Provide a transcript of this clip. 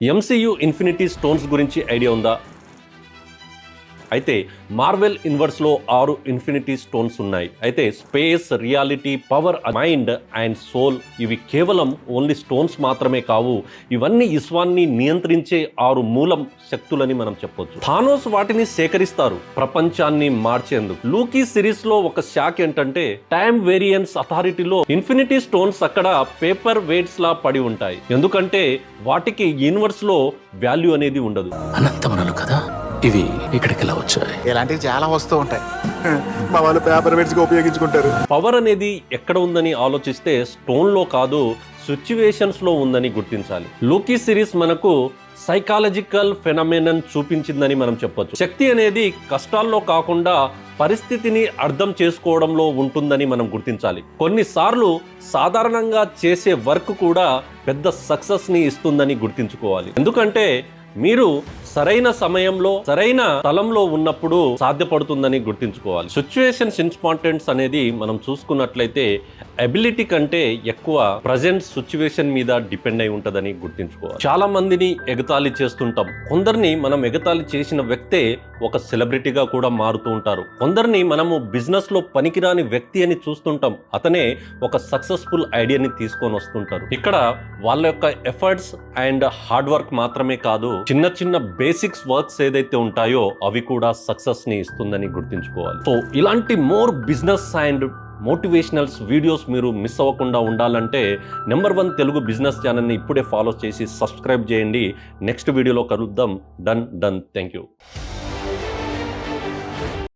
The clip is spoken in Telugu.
ఎంసీయూ ఇన్ఫినిటీ స్టోన్స్ గురించి ఐడియా ఉందా? అయితే మార్వెల్ ఇన్వర్స్లో 6 ఇన్ఫినిటీ స్టోన్స్ ఉన్నాయి. అయితే space, reality, power, mind and soul ఇవి కేవలం ఓన్లీ స్టోన్స్ మాత్రమే కావు. ఇవన్నీ విశ్వాన్ని నియంత్రించే 6 మూలం శక్తులని మనం చెప్పొచ్చు. థానోస్ వాటిని సేకరిస్తారు ప్రపంచాన్ని మార్చేందుకు. లూకీ సిరీస్ లో ఒక షాక్ ఏంటంటే టైమ్ వేరియన్స్ అథారిటీలో ఇన్ఫినిటీ స్టోన్స్ అక్కడ పేపర్ వెయిట్స్ లా పడి ఉంటాయి. ఎందుకంటే వాటికి యూనివర్స్ లో వాల్యూ అనేది ఉండదు. అనంతమనలు కదా ఇవి ఇక్కడికి ఎలా వచ్చాయి? ఇలాంటివి చాలా వస్తూ ఉంటాయి. మా వాళ్ళు పేపర్ వెయిట్స్ గా ఉపయోగించుకుంటారు. పవర్ అనేది ఎక్కడ ఉందని ఆలోచిస్తే స్టోన్ లో కాదు, సిచ్యువేషన్స్ లో ఉందని గుర్తించాలి. లూకీ సిరీస్ మనకు సైకాలజికల్ ఫెనమెనన్ చూపించిందని మనం చెప్పొచ్చు. శక్తి అనేది కష్టాల్లో కాకుండా పరిస్థితిని అర్థం చేసుకోవడంలో ఉంటుందని మనం గుర్తించాలి. కొన్నిసార్లు సాధారణంగా చేసే వర్క్ కూడా పెద్ద సక్సెస్ ని ఇస్తుందని గుర్తించుకోవాలి. ఎందుకంటే మీరు సరైన సమయంలో సరైన స్థలంలో ఉన్నప్పుడు సాధ్యపడుతుందని గుర్తించుకోవాలి. సిచ్యువేషన్స్ ఇంపార్టెన్స్ అనేది మనం చూసుకున్నట్లయితే ఎబిలిటీ కంటే ఎక్కువ ప్రజెంట్ సిచ్యువేషన్ మీద డిపెండ్ అయి ఉంటుందని గుర్తించుకోవాలి. చాలా మందిని ఎగతాళి చేస్తుంటాం. కొందరిని మనం ఎగతాళి చేసిన వ్యక్తే ఒక సెలబ్రిటీగా కూడా మారుతూ ఉంటారు. కొందరిని మనము బిజినెస్ లో పనికిరాని వ్యక్తి అని చూస్తుంటాం. అతనే ఒక సక్సెస్ఫుల్ ఐడియాని తీసుకొని వస్తుంటారు. ఇక్కడ వాళ్ళ యొక్క ఎఫర్ట్స్ అండ్ హార్డ్ వర్క్ మాత్రమే కాదు, చిన్న చిన్న బేసిక్స్ వర్క్స్ ఏదైతే ఉంటాయో అవి కూడా సక్సెస్ ని ఇస్తుందని గుర్తించుకోవాలి. సో ఇలాంటి మోర్ బిజినెస్ అండ్ మోటివేషనల్స్ వీడియోస్ మీరు మిస్ అవ్వకుండా ఉండాలంటే #1 తెలుగు బిజినెస్ ఛానల్ని ఇప్పుడే ఫాలో చేసి సబ్స్క్రైబ్ చేయండి. నెక్స్ట్ వీడియోలో కలుద్దాం. డన్. Thank you.